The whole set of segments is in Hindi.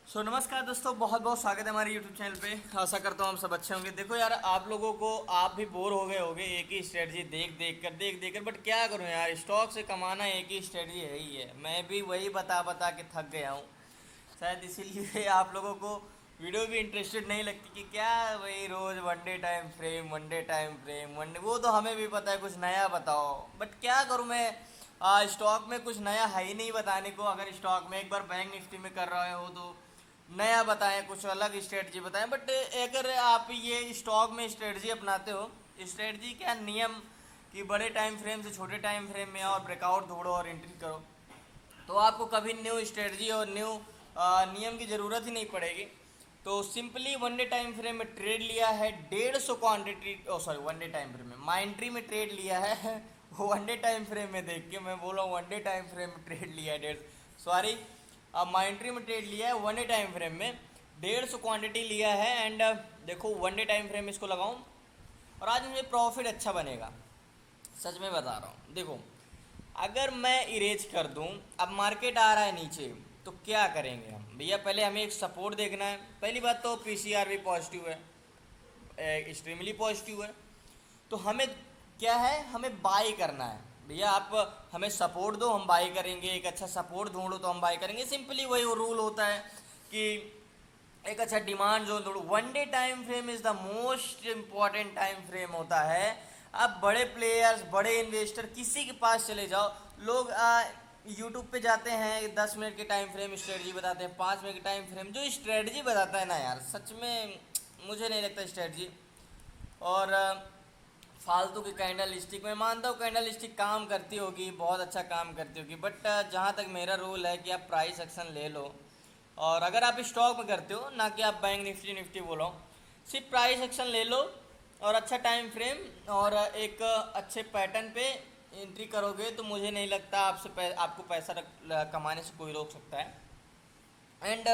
नमस्कार दोस्तों, बहुत बहुत स्वागत है हमारे YouTube चैनल पे। आशा करता हूँ हम सब अच्छे होंगे। देखो यार, आप लोगों को आप भी बोर हो गए होगे एक ही स्ट्रेटजी देख देख कर, बट क्या करूँ यार, स्टॉक से कमाना एक ही स्ट्रेटजी है ही है। मैं भी वही बता बता के थक गया हूँ। शायद इसीलिए आप लोगों को वीडियो भी इंटरेस्टेड नहीं लगती कि क्या वही रोज़ वनडे, वो तो हमें भी पता है, कुछ नया बताओ। बट क्या करूँ मैं, स्टॉक में कुछ नया है ही नहीं बताने को। अगर स्टॉक में एक बार बैंक निफ्टी में कर रहे हो तो नया बताएं, कुछ अलग स्ट्रेटजी बताएं। बट अगर आप ये स्टॉक में स्ट्रेटजी अपनाते हो, स्ट्रेटजी क्या नियम कि बड़े टाइम फ्रेम से छोटे टाइम फ्रेम में और ब्रेकआउट ढूंढो और एंट्री करो, तो आपको कभी न्यू स्ट्रेटजी और न्यू नियम की ज़रूरत ही नहीं पड़ेगी। तो simply one day time frame में ट्रेड लिया है 150 quantity, sorry one day time frame में माइंट्री में ट्रेड लिया है वन डे टाइम फ्रेम में देख के मैं बोला वन डे टाइम फ्रेम में ट्रेड लिया है 150, सॉरी माइंट्री में ट्रेड लिया है वन डे टाइम फ्रेम में 150 क्वांटिटी लिया है। एंड देखो वन डे टाइम फ्रेम में इसको लगाऊं और आज मुझे प्रॉफिट अच्छा बनेगा, सच में बता रहा हूँ। देखो, अगर मैं इरेज कर दूं, अब मार्केट आ रहा है नीचे, तो क्या करेंगे हम भैया? पहले हमें एक सपोर्ट देखना है। पहली बात तो पीसीआर भी पॉजिटिव है, एक्सट्रीमली पॉजिटिव है। तो हमें क्या है, हमें बाई करना है भैया। आप हमें सपोर्ट दो, हम बाई करेंगे। एक अच्छा सपोर्ट ढूंढो तो हम बाई करेंगे। सिंपली वही रूल होता है कि एक अच्छा डिमांड जोन ढूंढो। One day time frame is the most important time frame होता है। आप बड़े प्लेयर्स, बड़े इन्वेस्टर किसी के पास चले जाओ, लोग यूट्यूब पे जाते हैं, 10 मिनट के टाइम फ्रेम स्ट्रेटजी बताते हैं, 5 मिनट के टाइम फ्रेम। जो स्ट्रेटजी बताता है ना यार, सच में मुझे नहीं लगता स्ट्रेटजी। और फालतू की कैंडल स्टिक, मैं मानता हूँ कैंडल स्टिक काम करती होगी, बहुत अच्छा काम करती होगी, बट जहाँ तक मेरा रूल है कि आप प्राइस एक्शन ले लो। और अगर आप स्टॉक में करते हो, ना कि आप बैंक निफ्टी निफ्टी बोलो, सिर्फ प्राइस एक्शन ले लो और अच्छा टाइम फ्रेम और एक अच्छे पैटर्न पे एंट्री करोगे, तो मुझे नहीं लगता आपको पैसा कमाने से कोई रोक सकता है। एंड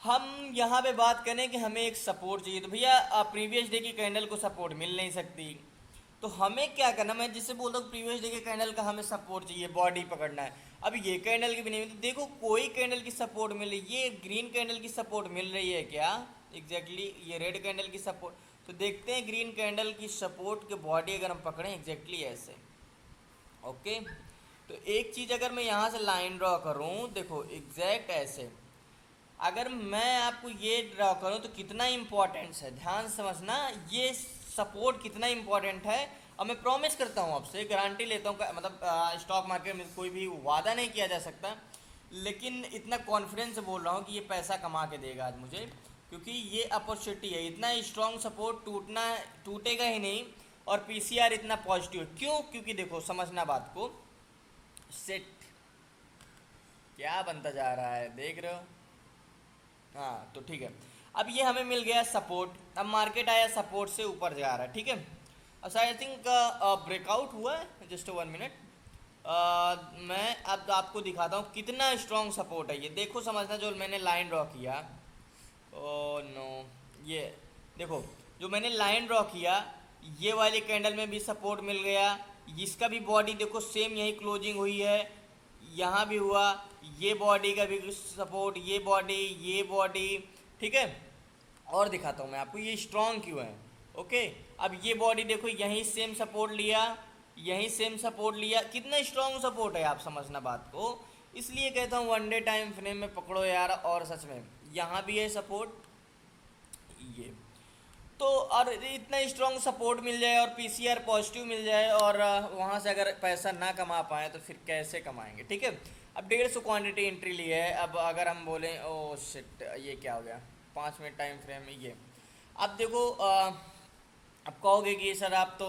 हम यहाँ पे बात करें कि हमें एक सपोर्ट चाहिए, तो भैया प्रीवियस डे की कैंडल को सपोर्ट मिल नहीं सकती। तो हमें क्या करना, मैं जिससे बोलता हूँ प्रीवियस डे के कैंडल का हमें सपोर्ट चाहिए, बॉडी पकड़ना है। अब ये कैंडल की भी नहीं मिलती, देखो कोई कैंडल की सपोर्ट मिल रही, ये ग्रीन कैंडल की सपोर्ट मिल रही है क्या? एग्जैक्टली ये रेड कैंडल की सपोर्ट। तो देखते हैं ग्रीन कैंडल की सपोर्ट के बॉडी अगर हम पकड़ें एग्जैक्टली ऐसे, ओके। तो एक चीज़ अगर मैं यहाँ से लाइन ड्रॉ करूँ, देखो एग्जैक्ट ऐसे, अगर मैं आपको ये ड्रा करूँ तो कितना इम्पोर्टेंस है, ध्यान से समझना, ये सपोर्ट कितना इम्पोर्टेंट है। और मैं प्रॉमिस करता हूँ, आपसे गारंटी लेता हूँ, मतलब स्टॉक मार्केट में कोई भी वादा नहीं किया जा सकता, लेकिन इतना कॉन्फिडेंस से बोल रहा हूँ कि ये पैसा कमा के देगा आज मुझे, क्योंकि ये अपॉर्चुनिटी है। इतना स्ट्रॉन्ग सपोर्ट टूटेगा ही नहीं। और पीसीआर इतना पॉजिटिव क्यों? क्योंकि देखो, समझना बात को, सेट क्या बनता जा रहा है देख रहे हो। हाँ तो ठीक है, अब ये हमें मिल गया सपोर्ट। अब मार्केट आया सपोर्ट से ऊपर जा रहा है, ठीक है। अच्छा, आई थिंक ब्रेकआउट हुआ है, जस्ट 1 मिनट। मैं अब आपको दिखाता हूँ कितना स्ट्रॉन्ग सपोर्ट है ये। देखो समझना, जो मैंने लाइन ड्रॉ किया, ओ नो, ये देखो जो मैंने लाइन ड्रॉ किया, ये वाली कैंडल में भी सपोर्ट मिल गया। इसका भी बॉडी देखो सेम यही क्लोजिंग हुई है, यहाँ भी हुआ, ये बॉडी का भी सपोर्ट, ये बॉडी, ठीक है। और दिखाता हूँ मैं आपको ये स्ट्रॉन्ग क्यों है, ओके। अब ये बॉडी देखो, यहीं सेम सपोर्ट लिया, यहीं सेम सपोर्ट लिया, कितना स्ट्रॉन्ग सपोर्ट है, आप समझना बात को। इसलिए कहता हूँ वन डे टाइम फ्रेम में पकड़ो यार। और सच में यहाँ भी है सपोर्ट, ये तो, और इतना स्ट्रॉन्ग सपोर्ट मिल जाए और पीसीआर पॉजिटिव मिल जाए, और वहाँ से अगर पैसा ना कमा पाए तो फिर कैसे कमाएंगे, ठीक है। अब 150 क्वांटिटी एंट्री ली है। अब अगर हम बोलें, ओ शिट, ये क्या हो गया, 5 मिनट टाइम फ्रेम में ये। अब देखो, अब कहोगे कि सर आप तो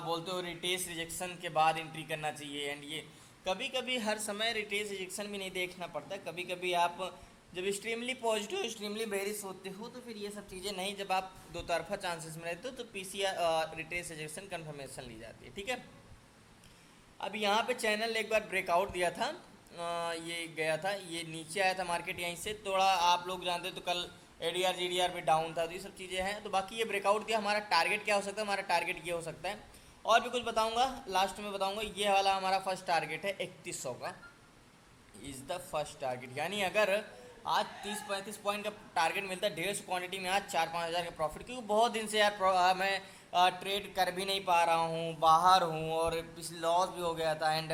बोलते हो रिटेस रिजेक्शन के बाद एंट्री करना चाहिए, एंड ये कभी कभी हर समय रिटेस रिजेक्शन भी नहीं देखना पड़ता। कभी कभी आप जब एक्सट्रीमली पॉजिटिव, एक्सट्रीमली बेरिश होते हो, तो फिर ये सब चीज़ें नहीं, जब आप दो तरफा चांसेस में रहते हो तो पीसीआर रिटेस रिजेक्शन कन्फर्मेशन ली जाती है, ठीक है। अब यहाँ पे चैनल एक बार ब्रेकआउट दिया था, ये गया था, ये नीचे आया था मार्केट यहीं से थोड़ा, आप लोग जानते हो, तो कल एडीआर जीडीआर भी डाउन था, तो ये सब चीज़ें हैं। तो बाकी ये ब्रेकआउट दिया, हमारा टारगेट क्या हो सकता है? हमारा टारगेट ये हो सकता है, और भी कुछ बताऊंगा लास्ट में बताऊंगा। ये वाला हमारा फर्स्ट टारगेट है 3100 का, इज़ द फर्स्ट टारगेट। यानी अगर आज 30-35 पॉइंट का टारगेट मिलता है 150 क्वांटिटी में, आज 4-5 हज़ार का प्रॉफिट, क्योंकि बहुत दिन से यार मैं ट्रेड कर भी नहीं पा रहा हूँ, बाहर हूँ और पिछले लॉस भी हो गया था। एंड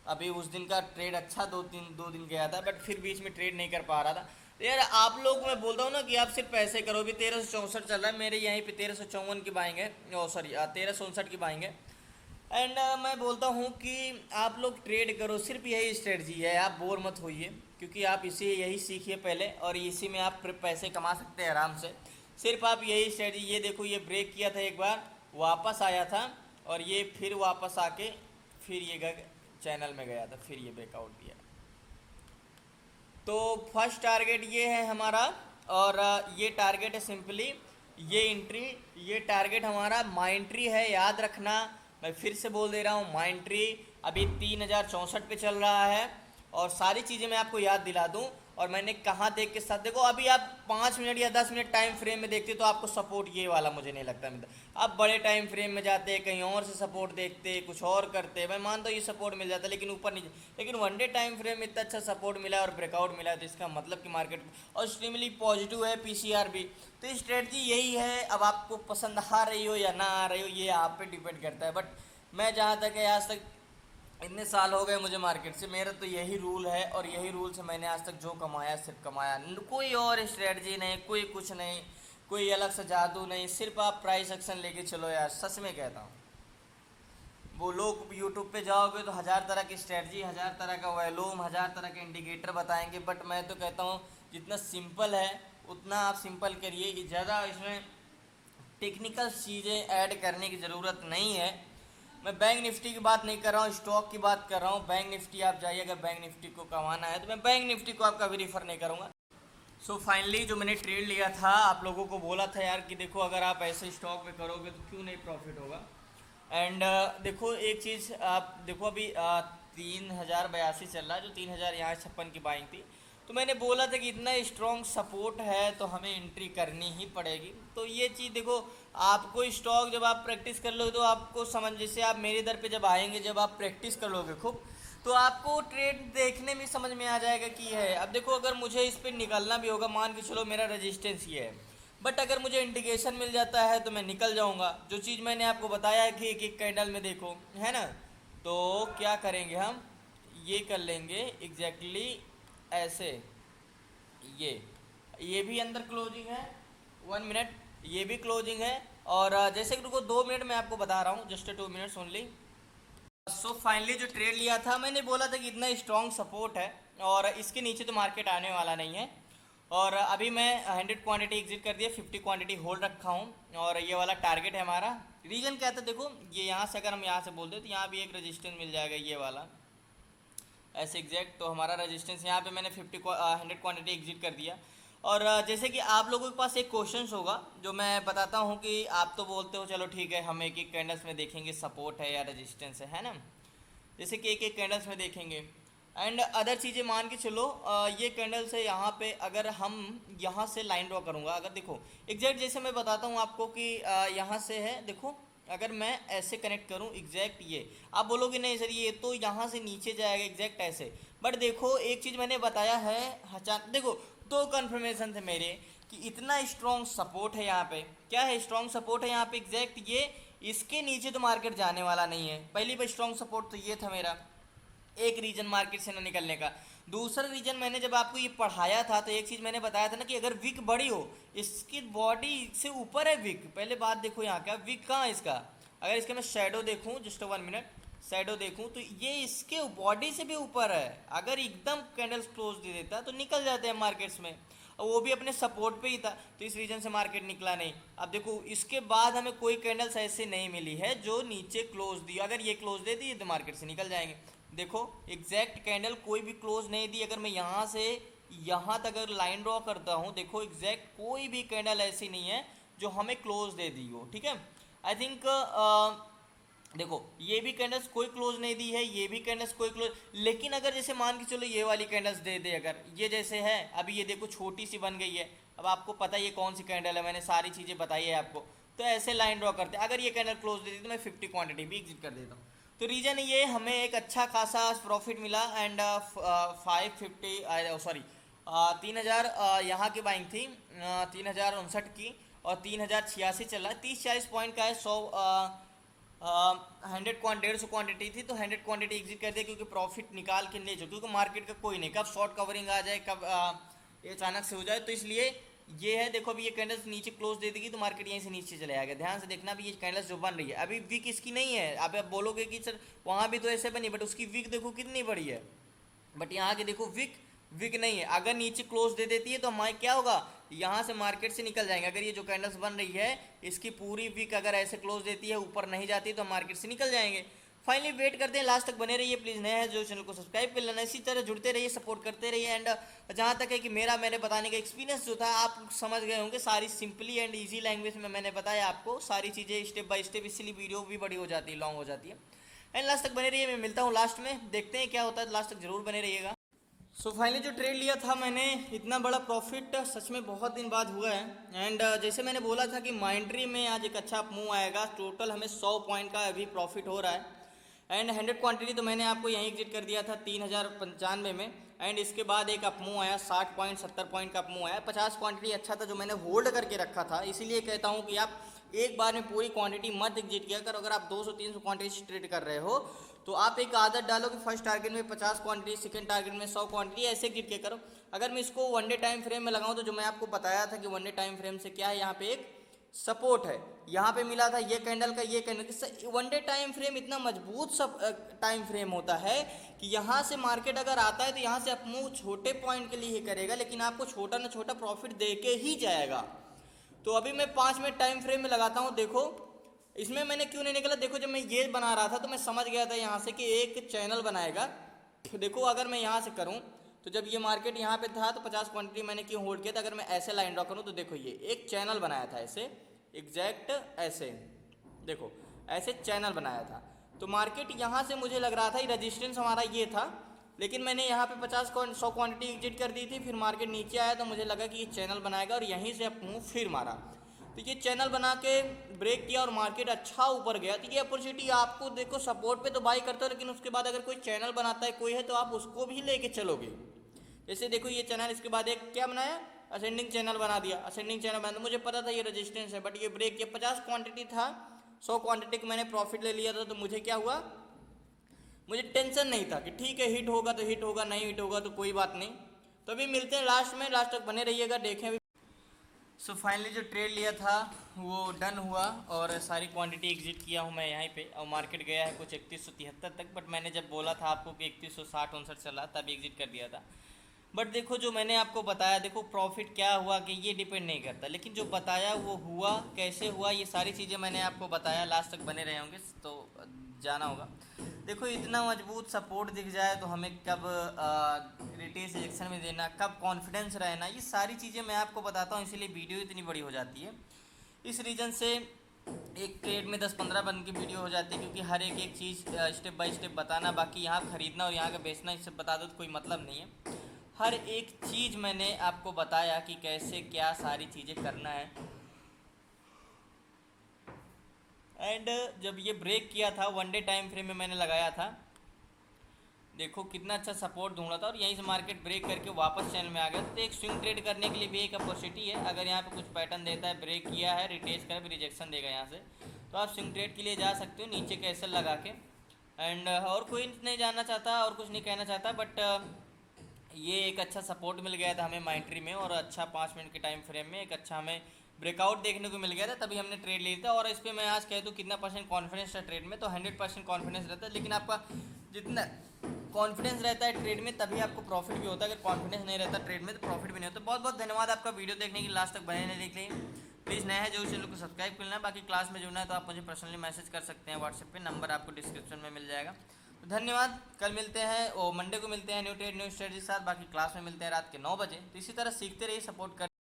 अभी उस दिन का ट्रेड अच्छा 2 दिन गया था, बट फिर बीच में ट्रेड नहीं कर पा रहा था। तो यार आप लोग को मैं बोलता हूँ ना कि आप सिर्फ पैसे करो। अभी 1364 चल रहा है, मेरे यहीं पे 1354 की बाइंग है, ओ सॉरी 1359 की बाइंग है। एंड मैं बोलता हूँ कि आप लोग ट्रेड करो, सिर्फ यही स्ट्रेटजी है, आप बोर मत होइए, क्योंकि आप इसी यही सीखिए पहले और इसी में आप पैसे कमा सकते हैं आराम से। सिर्फ आप यही स्ट्रेटजी, ये देखो ये ब्रेक किया था एक बार, वापस आया था और ये फिर वापस आके फिर ये चैनल में गया था, फिर ये ब्रेकआउट दिया। तो फर्स्ट टारगेट ये है हमारा, और ये टारगेट है सिंपली ये एंट्री, ये टारगेट हमारा माइंट्री है, याद रखना। मैं फिर से बोल दे रहा हूँ, माइंट्री अभी 3064 पे चल रहा है, और सारी चीज़ें मैं आपको याद दिला दूँ। और मैंने कहाँ देख के साथ देखो, अभी आप 5 मिनट या 10 मिनट टाइम फ्रेम में देखते तो आपको सपोर्ट ये वाला मुझे नहीं लगता मिलता। आप बड़े टाइम फ्रेम में जाते, कहीं और से सपोर्ट देखते, कुछ और करते, मैं मानता हूँ ये सपोर्ट मिल जाता, लेकिन ऊपर नहीं। लेकिन वनडे टाइम फ्रेम में इतना अच्छा सपोर्ट मिला और ब्रेकआउट मिला, तो इसका मतलब कि मार्केट और एक्सट्रीमली पॉजिटिव है, पीसीआर भी। तो स्ट्रेटजी यही है, अब आपको पसंद आ रही हो या ना आ रही हो ये आप पे डिपेंड करता है। बट मैं जहाँ तक है, आज तक इतने साल हो गए मुझे मार्केट से, मेरा तो यही रूल है और यही रूल से मैंने आज तक जो कमाया सिर्फ कमाया, कोई और स्ट्रेटजी नहीं, कोई कुछ नहीं, कोई अलग से जादू नहीं, सिर्फ आप प्राइस एक्शन लेके चलो यार, सच में कहता हूँ। वो लोग यूट्यूब पे जाओगे तो 1000 तरह की स्ट्रेटजी, 1000 तरह का वैल्यूम, 1000 तरह के इंडिकेटर बताएंगे, बट मैं तो कहता हूँ जितना सिंपल है उतना आप सिंपल करिए, ज़्यादा इसमें टेक्निकल चीज़ें ऐड करने की ज़रूरत नहीं है। मैं बैंक निफ्टी की बात नहीं कर रहा हूँ, स्टॉक की बात कर रहा हूँ। बैंक निफ्टी आप जाइए, अगर बैंक निफ्टी को कमाना है तो मैं बैंक निफ्टी को आपका भी रिफ़र नहीं करूँगा। सो फाइनली जो मैंने ट्रेड लिया था, आप लोगों को बोला था यार कि देखो अगर आप ऐसे स्टॉक में करोगे तो क्यों नहीं प्रॉफिट होगा। एंड देखो एक चीज़ आप देखो, अभी 3082 चल रहा है, जो 3000 यहाँ 56 की बाइंग थी। तो मैंने बोला था कि इतना स्ट्रॉन्ग सपोर्ट है तो हमें एंट्री करनी ही पड़ेगी। तो ये चीज़ देखो, आपको स्टॉक जब आप प्रैक्टिस कर लोगे तो आपको समझ, जैसे आप मेरे दर पे जब आएंगे, जब आप प्रैक्टिस कर लोगे खूब, तो आपको ट्रेड देखने में समझ में आ जाएगा कि है। अब देखो अगर मुझे इस पर निकलना भी होगा, मान के चलो मेरा रजिस्टेंस ये है, बट अगर मुझे इंडिकेशन मिल जाता है तो मैं निकल जाऊंगा। जो चीज़ मैंने आपको बताया है कि एक एक कैंडल में देखो, है ना। तो क्या करेंगे हम, ये कर लेंगे एग्जैक्टली ऐसे, ये भी अंदर क्लोजिंग है 1 मिनट, ये भी क्लोजिंग है। और जैसे कि रुको 2 मिनट मैं आपको बता रहा हूँ, just 2 minutes only. So finally जो ट्रेड लिया था, मैंने बोला था कि इतना स्ट्रॉन्ग सपोर्ट है और इसके नीचे तो मार्केट आने वाला नहीं है। और अभी मैं 100 क्वांटिटी एग्जिट कर दिया, 50 क्वांटिटी होल्ड रखा हूँ, और ये वाला टारगेट है हमारा। रीजन क्या था देखो, ये यहाँ से अगर हम यहाँ से बोलते तो यहाँ भी एक रजिस्टेंस मिल जाएगा, ये वाला ऐसे एग्जैक्ट। तो हमारा रजिस्टेंस यहाँ पे मैंने 100 क्वांटिटी एग्जिट कर दिया। और जैसे कि आप लोगों के पास एक क्वेश्चन होगा जो मैं बताता हूँ, कि आप तो बोलते हो चलो ठीक है हम एक एक कैंडल्स में देखेंगे सपोर्ट है या रेजिस्टेंस है ना, जैसे कि एक एक कैंडल्स में देखेंगे एंड अदर चीज़ें मान के चलो। ये कैंडल से यहाँ पे अगर हम यहाँ से लाइन ड्रॉ करूँगा, अगर देखो एग्जैक्ट जैसे मैं बताता हूँ आपको कि यहाँ से है, देखो अगर मैं ऐसे कनेक्ट करूँ एग्जैक्ट, ये आप बोलोगे नहीं सर ये तो यहाँ से नीचे जाएगा एग्जैक्ट ऐसे, बट देखो एक चीज़ मैंने बताया है, देखो दो कन्फर्मेशन थे मेरे कि इतना स्ट्रॉन्ग सपोर्ट है यहाँ पे, क्या है स्ट्रॉन्ग सपोर्ट है यहाँ पे एग्जैक्ट ये, इसके नीचे तो मार्केट जाने वाला नहीं है। पहली बार स्ट्रॉन्ग सपोर्ट तो ये था मेरा, एक रीजन मार्केट से ना निकलने का। दूसरा रीजन मैंने जब आपको ये पढ़ाया था तो एक चीज़ मैंने बताया था ना कि अगर विक बड़ी हो, इसकी बॉडी से ऊपर है विक, पहले बात देखो यहाँ का विक कहाँ है इसका, अगर इसका मैं शेडो देखूँ जस्ट 1 मिनट, शेडो देखूँ तो ये इसके बॉडी से भी ऊपर है। अगर एकदम कैंडल्स क्लोज दे देता तो निकल जाते हैं मार्केट्स में, और वो भी अपने सपोर्ट पे ही था, तो इस रीजन से मार्केट निकला नहीं। अब देखो इसके बाद हमें कोई कैंडल्स ऐसे नहीं मिली है जो नीचे क्लोज दी, अगर ये क्लोज दे दी तो मार्केट से निकल जाएंगे। देखो एग्जैक्ट कैंडल कोई भी क्लोज नहीं दी, अगर मैं यहाँ से यहाँ तक अगर लाइन ड्रॉ करता हूँ, देखो एग्जैक्ट कोई भी कैंडल ऐसी नहीं है जो हमें क्लोज दे दी हो, ठीक है। आई थिंक देखो ये भी कैंडल्स कोई क्लोज नहीं दी है, ये भी कैंडल्स कोई क्लोज, लेकिन अगर जैसे मान के चलो ये वाली कैंडल्स दे दे, अगर ये जैसे है अभी ये देखो छोटी सी बन गई है, अब आपको पता है ये कौन सी कैंडल है, मैंने सारी चीज़ें बताई है आपको, तो ऐसे लाइन ड्रॉ करते हैं। अगर ये कैंडल क्लोज दे दी तो मैं 50 क्वांटिटी भी एग्जिट कर देता हूँ। तो रीज़न ये हमें एक अच्छा खासा प्रॉफिट मिला एंड 550 सॉरी 3000 यहाँ की बाइंग थी 3059 की, और 3086 चल रहा है। 30-40 पॉइंट का है। 100 क्वांटिटी थी, तो 100 क्वांटिटी एग्जिट कर दिया, क्योंकि प्रॉफिट निकाल के ले चुके, क्योंकि मार्केट का कोई नहीं, कब शॉर्ट कवरिंग आ जाए, कब ये अचानक से हो जाए, तो इसलिए ये है। देखो अभी ये कैंडल्स नीचे क्लोज दे देगी तो मार्केट यहीं से नीचे चले आएगा। ध्यान से देखना भी, ये कैंडल्स जो बन रही है अभी वीक इसकी नहीं है। अब आप बोलोगे कि सर वहाँ भी तो ऐसे बनी, बट उसकी वीक देखो कितनी बड़ी है, बट यहाँ के देखो वीक वीक नहीं है। अगर नीचे क्लोज दे देती है तो हमारे क्या होगा, यहाँ से मार्केट से निकल जाएंगे। अगर ये जो कैंडल्स बन रही है इसकी पूरी वीक अगर ऐसे क्लोज देती है, ऊपर नहीं जाती, तो मार्केट से निकल जाएंगे। फाइनली वेट करते हैं, लास्ट तक बने रहिए प्लीज़। नया है जो चैनल को सब्सक्राइब कर लेना, इसी तरह जुड़ते रहिए, सपोर्ट करते रहिए। एंड जहाँ तक है कि मैंने बताने का एक्सपीरियंस जो था आप समझ गए होंगे, सारी सिंपली एंड ईजी लैंग्वेज में मैंने बताया आपको सारी चीज़ें स्टेप बाय स्टेप, इसलिए वीडियो भी बड़ी हो जाती है, लॉन्ग हो जाती है। एंड लास्ट तक बने रहिए, मैं मिलता हूँ लास्ट में, देखते हैं क्या होता है, लास्ट तक जरूर बने रहिएगा। सो फाइनली जो ट्रेड लिया था मैंने, इतना बड़ा प्रॉफिट सच में बहुत दिन बाद हुआ है। एंड जैसे मैंने बोला था कि माइंट्री में आज एक अच्छा मूव आएगा, टोटल हमें 100 पॉइंट का अभी प्रॉफिट हो रहा है। एंड 100 क्वांटिटी तो मैंने आपको यहीं एग्जिट कर दिया था 3095 में। एंड इसके बाद एक अपमूव आया 60 पॉइंट 70 पॉइंट का अपमूव आया। 50 क्वांटिटी अच्छा था जो मैंने होल्ड करके रखा था, इसीलिए कहता हूँ कि आप एक बार में पूरी क्वांटिटी मत एग्जिट किया कर। अगर आप 200-300 क्वांटिटी ट्रेड कर रहे हो तो आप एक आदत डालो कि फर्स्ट टारगेट में 50 क्वांटिटी, सेकंड टारगेट में 100 क्वांटिटी, ऐसे एग्जिट किया करो। अगर मैं इसको वन डे टाइम फ्रेम में लगाऊं, तो जो मैं आपको बताया था कि वन डे टाइम फ्रेम से क्या है, यहाँ पे एक सपोर्ट है, यहाँ पे मिला था ये कैंडल का, ये कैंडल का। वन डे टाइम फ्रेम इतना मजबूत सब टाइम फ्रेम होता है कि यहाँ से मार्केट अगर आता है तो यहाँ से अपमूव छोटे पॉइंट के लिए ही करेगा, लेकिन आपको छोटा ना छोटा प्रॉफिट दे के ही जाएगा। तो अभी मैं 5 मिनट टाइम फ्रेम में लगाता हूँ। देखो इसमें मैंने क्यों नहीं निकला, देखो जब मैं ये बना रहा था तो मैं समझ गया था यहाँ से कि एक चैनल बनाएगा। तो देखो अगर मैं यहाँ से करूँ तो जब ये मार्केट यहाँ पे था तो 50 क्वांटिटी मैंने क्यों होल्ड किया था। अगर मैं ऐसे लाइन ड्रॉ करूँ तो देखो ये एक चैनल बनाया था, ऐसे एग्जैक्ट ऐसे, देखो ऐसे चैनल बनाया था। तो मार्केट यहाँ से मुझे लग रहा था रजिस्टेंस हमारा ये था, लेकिन मैंने यहाँ पे 100 क्वांटिटी एग्जिट कर दी थी। फिर मार्केट नीचे आया तो मुझे लगा कि ये चैनल बनाएगा, और यहीं से अपमूव फिर मारा। तो ये चैनल बना के ब्रेक किया और मार्केट अच्छा ऊपर गया। तो ये अपॉर्चुनिटी आपको देखो, सपोर्ट पे तो बाई करते हो, लेकिन उसके बाद अगर कोई चैनल बनाता है कोई है तो आप उसको भी लेके चलोगे। जैसे देखो ये चैनल, इसके बाद एक क्या बनाया, असेंडिंग चैनल बना दिया। असेंडिंग चैनल बना, मुझे पता था ये रेजिस्टेंस है, बट ये ब्रेक किया। 50 क्वांटिटी था, 100 क्वांटिटी का मैंने प्रॉफिट ले लिया था। तो मुझे क्या हुआ, मुझे टेंशन नहीं था कि ठीक है हिट होगा तो हिट होगा, नहीं हिट होगा तो कोई बात नहीं। तो अभी मिलते हैं लास्ट में, लास्ट तक बने रहिएगा, देखें अभी। सो फाइनली जो ट्रेड लिया था वो डन हुआ, और सारी क्वांटिटी एग्जिट किया हूँ मैं यहीं पे, और मार्केट गया है कुछ 3173 तक। बट मैंने जब बोला था आपको कि 3160-59 चला, तब एग्जिट कर दिया था। बट देखो जो मैंने आपको बताया, देखो प्रॉफिट क्या हुआ कि ये डिपेंड नहीं करता, लेकिन जो बताया वो हुआ, कैसे हुआ, ये सारी चीज़ें मैंने आपको बताया। लास्ट तक बने रहे होंगे तो जाना होगा। देखो इतना मजबूत सपोर्ट दिख जाए तो हमें कब रिटेल रिजेक्शन में देना, कब कॉन्फिडेंस रहना, ये सारी चीज़ें मैं आपको बताता हूँ, इसीलिए वीडियो इतनी बड़ी हो जाती है। इस रीज़न से एक ट्रेड में 10-15 बन की वीडियो हो जाती है, क्योंकि हर एक चीज़ स्टेप बाय स्टेप बताना, बाकी यहाँ खरीदना और यहाँ का बेचना इससे बता दो तो कोई मतलब नहीं है। हर एक चीज़ मैंने आपको बताया कि कैसे क्या सारी चीज़ें करना है। एंड जब ये ब्रेक किया था वन डे टाइम फ्रेम में मैंने लगाया था, देखो कितना अच्छा सपोर्ट ढूंढा था, और यहीं से मार्केट ब्रेक करके वापस चैनल में आ गया। तो एक स्विंग ट्रेड करने के लिए भी एक अपॉर्चुनिटी है। अगर यहाँ पे कुछ पैटर्न देता है, ब्रेक किया है, रिटेस्ट कर भी रिजेक्शन देगा यहाँ से, तो आप स्विंग ट्रेड के लिए जा सकते हो नीचे कैसल लगा के। एंड और कोई नहीं जानना चाहता और कुछ नहीं कहना चाहता, बट ये एक अच्छा सपोर्ट मिल गया था हमें माइंट्री में, और अच्छा 5 मिनट के टाइम फ्रेम में एक अच्छा हमें ब्रेकआउट देखने को मिल गया था, तभी हमने ट्रेड लिया था। और इस पर मैं आज कह दूँ कितना परसेंट कॉन्फिडेंस था ट्रेड में, तो 100% कॉन्फिडेंस रहता है। लेकिन आपका जितना कॉन्फिडेंस रहता है ट्रेड में तभी आपको प्रॉफिट भी होता है, अगर कॉन्फिडेंस नहीं रहता ट्रेड में तो प्रॉफिट भी नहीं होता। बहुत बहुत धन्यवाद आपका वीडियो देखने के लिए, लास्ट तक बने रहने के लिए। प्लीज़ नया है जो चैनल को सब्सक्राइब करना है, बाकी क्लास में जुड़ना है तो आप मुझे पर्सनली मैसेज कर सकते हैं व्हाट्सएप पे, नंबर आपको डिस्क्रिप्शन में मिल जाएगा। तो धन्यवाद, कल मिलते हैं और मंडे को मिलते हैं न्यू ट्रेड न्यू स्ट्रेटजी के साथ, बाकी क्लास में मिलते हैं रात के 9 बजे। तो इसी तरह सीखते रहिए, सपोर्ट कर